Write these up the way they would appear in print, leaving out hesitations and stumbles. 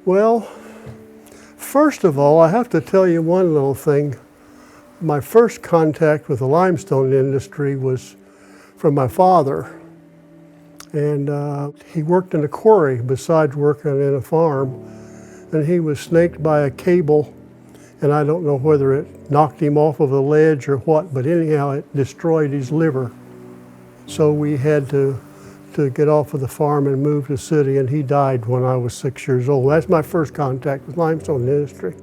Well, first of all, I have to tell you one little thing. My first contact with the limestone industry was from my father. And he worked in a quarry besides working in a farm. And he was snaked by a cable, and I don't know whether it knocked him off of a ledge or what, but anyhow, it destroyed his liver. So we had to get off of the farm and move to the city, and he died when I was 6 years old. That's my first contact with limestone industry.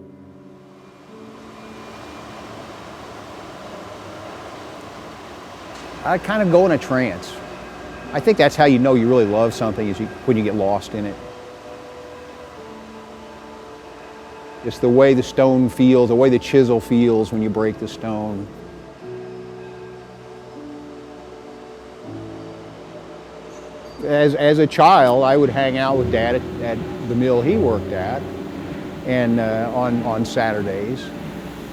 I kind of go in a trance. I think that's how you know you really love something, is when you get lost in it. Just the way the stone feels, the way the chisel feels when you break the stone. As a child, I would hang out with Dad at the mill he worked at, and on Saturdays,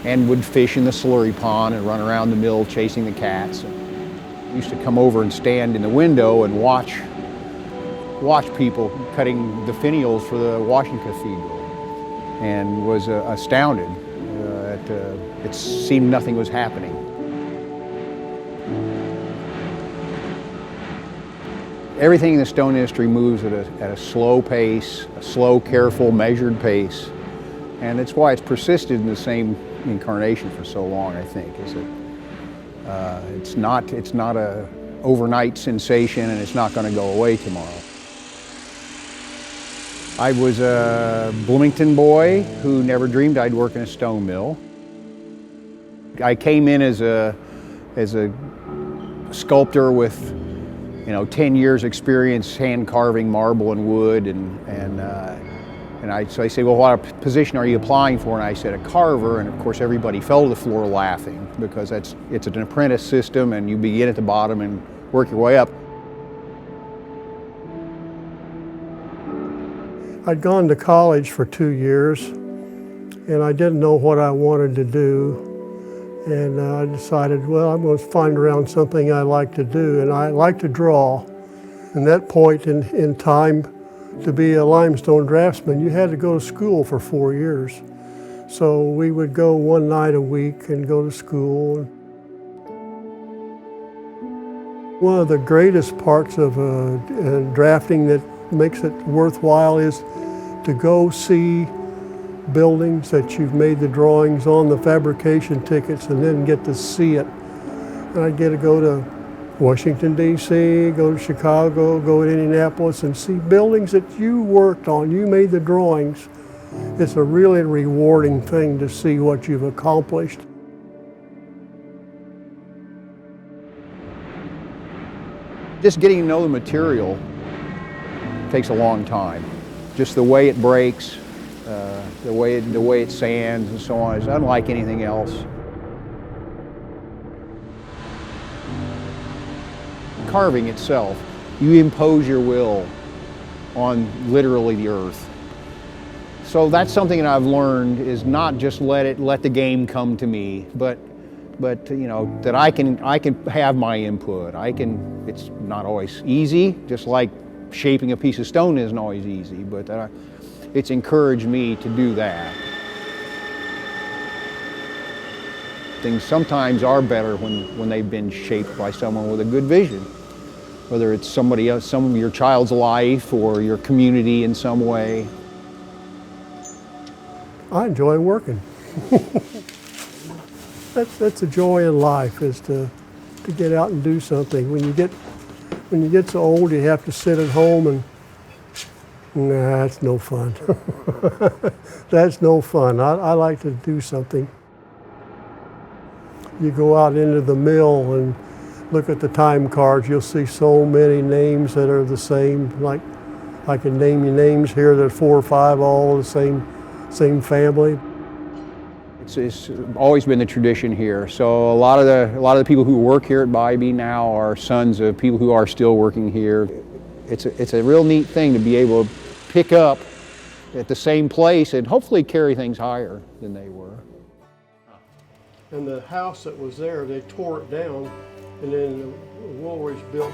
and would fish in the slurry pond and run around the mill chasing the cats. And used to come over and stand in the window and watch people cutting the finials for the washing cathedral, and was astounded. It seemed nothing was happening. Everything in the stone industry moves at a slow pace, a slow, careful, measured pace. And it's why it's persisted in the same incarnation for so long, I think, is that it's not a overnight sensation, and it's not going to go away tomorrow. I was a Bloomington boy who never dreamed I'd work in a stone mill. I came in as a sculptor with 10 years experience hand carving marble and wood, so I say, well, what position are you applying for? And I said, a carver, and of course everybody fell to the floor laughing, because it's an apprentice system, and you begin at the bottom and work your way up. I'd gone to college for 2 years, and I didn't know what I wanted to do. And I decided, well, I'm going to find around something I like to do, and I like to draw. And that point in time, to be a limestone draftsman, you had to go to school for 4 years. So we would go one night a week and go to school. One of the greatest parts of drafting that makes it worthwhile is to go see buildings that you've made the drawings on, the fabrication tickets, and then get to see it. And I'd get to go to Washington, D.C., go to Chicago, go to Indianapolis, and see buildings that you worked on, you made the drawings. It's a really rewarding thing to see what you've accomplished. Just getting to know the material takes a long time. Just the way it breaks, the way it sands and so on is unlike anything else. Carving itself, you impose your will on literally the earth. So that's something that I've learned, is not just let the game come to me, but that I can have my input. It's not always easy, just like shaping a piece of stone isn't always easy, but it's encouraged me to do that. Things sometimes are better when they've been shaped by someone with a good vision, whether it's somebody else, some of your child's life or your community in some way. I enjoy working. That's a joy in life, is to get out and do something. When you get so old, you have to sit at home and, nah, that's no fun. That's no fun. I like to do something. You go out into the mill and look at the time cards, you'll see so many names that are the same. Like, I can name you names here that are 4 or 5, all the same family. It's always been the tradition here. So a lot of the people who work here at Bybee now are sons of people who are still working here. It's a real neat thing to be able to pick up at the same place and hopefully carry things higher than they were. And the house that was there, they tore it down, and then the Woolridge built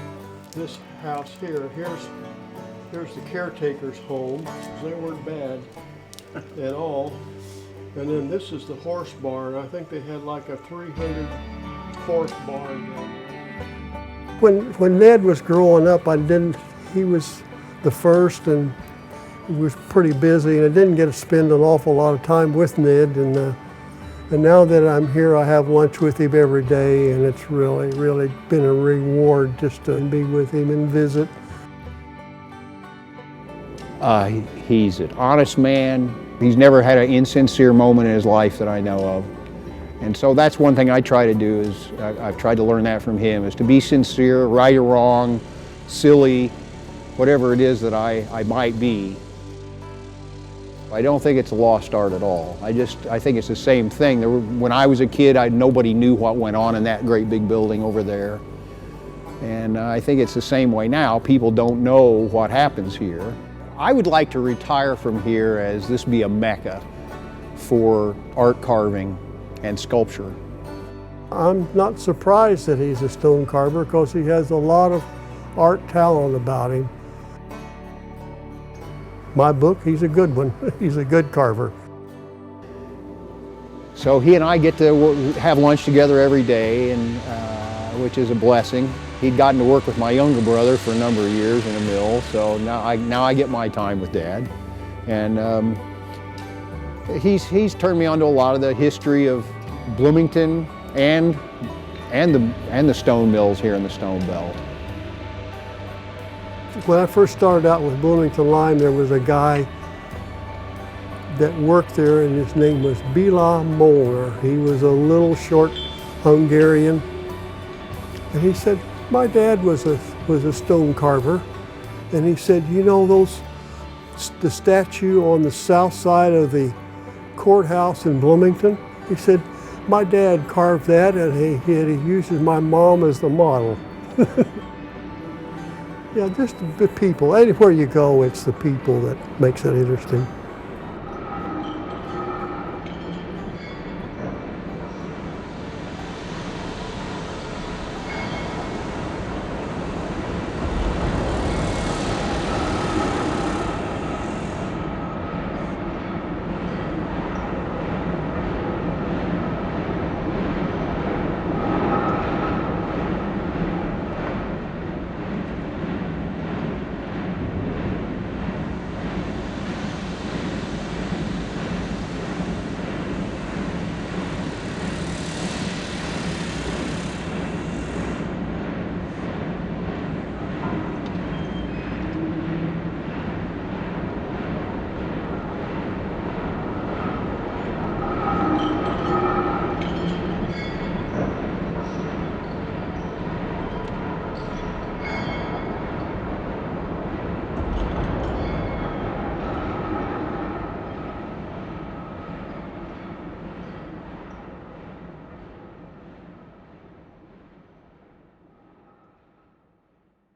this house here. Here's the caretaker's home. They weren't bad. at all. And then this is the horse barn. I think they had like a 300 horse barn down there. When Ned was growing up, he was the first, and he was pretty busy, and I didn't get to spend an awful lot of time with Ned. And now that I'm here, I have lunch with him every day, and it's really, really been a reward just to be with him and visit. He's an honest man. He's never had an insincere moment in his life that I know of. And so that's one thing I try to do is, I've tried to learn that from him, is to be sincere, right or wrong, silly, whatever it is that I might be. I don't think it's a lost art at all. I think it's the same thing. When I was a kid, nobody knew what went on in that great big building over there. And I think it's the same way now. People don't know what happens here. I would like to retire from here as this be a mecca for art carving and sculpture. I'm not surprised that he's a stone carver because he has a lot of art talent about him. My book, he's a good one. He's a good carver. So he and I get to have lunch together every day, and which is a blessing. He'd gotten to work with my younger brother for a number of years in a mill, so now I get my time with Dad. And he's turned me on to a lot of the history of Bloomington and the stone mills here in the Stone Belt. When I first started out with Bloomington Lime, there was a guy that worked there, and his name was Bela Molnar. He was a little short Hungarian, and he said, my dad was a stone carver, and he said, you know the statue on the south side of the courthouse in Bloomington? He said, my dad carved that, and he uses my mom as the model. Yeah, just the people. Anywhere you go, it's the people that makes it interesting.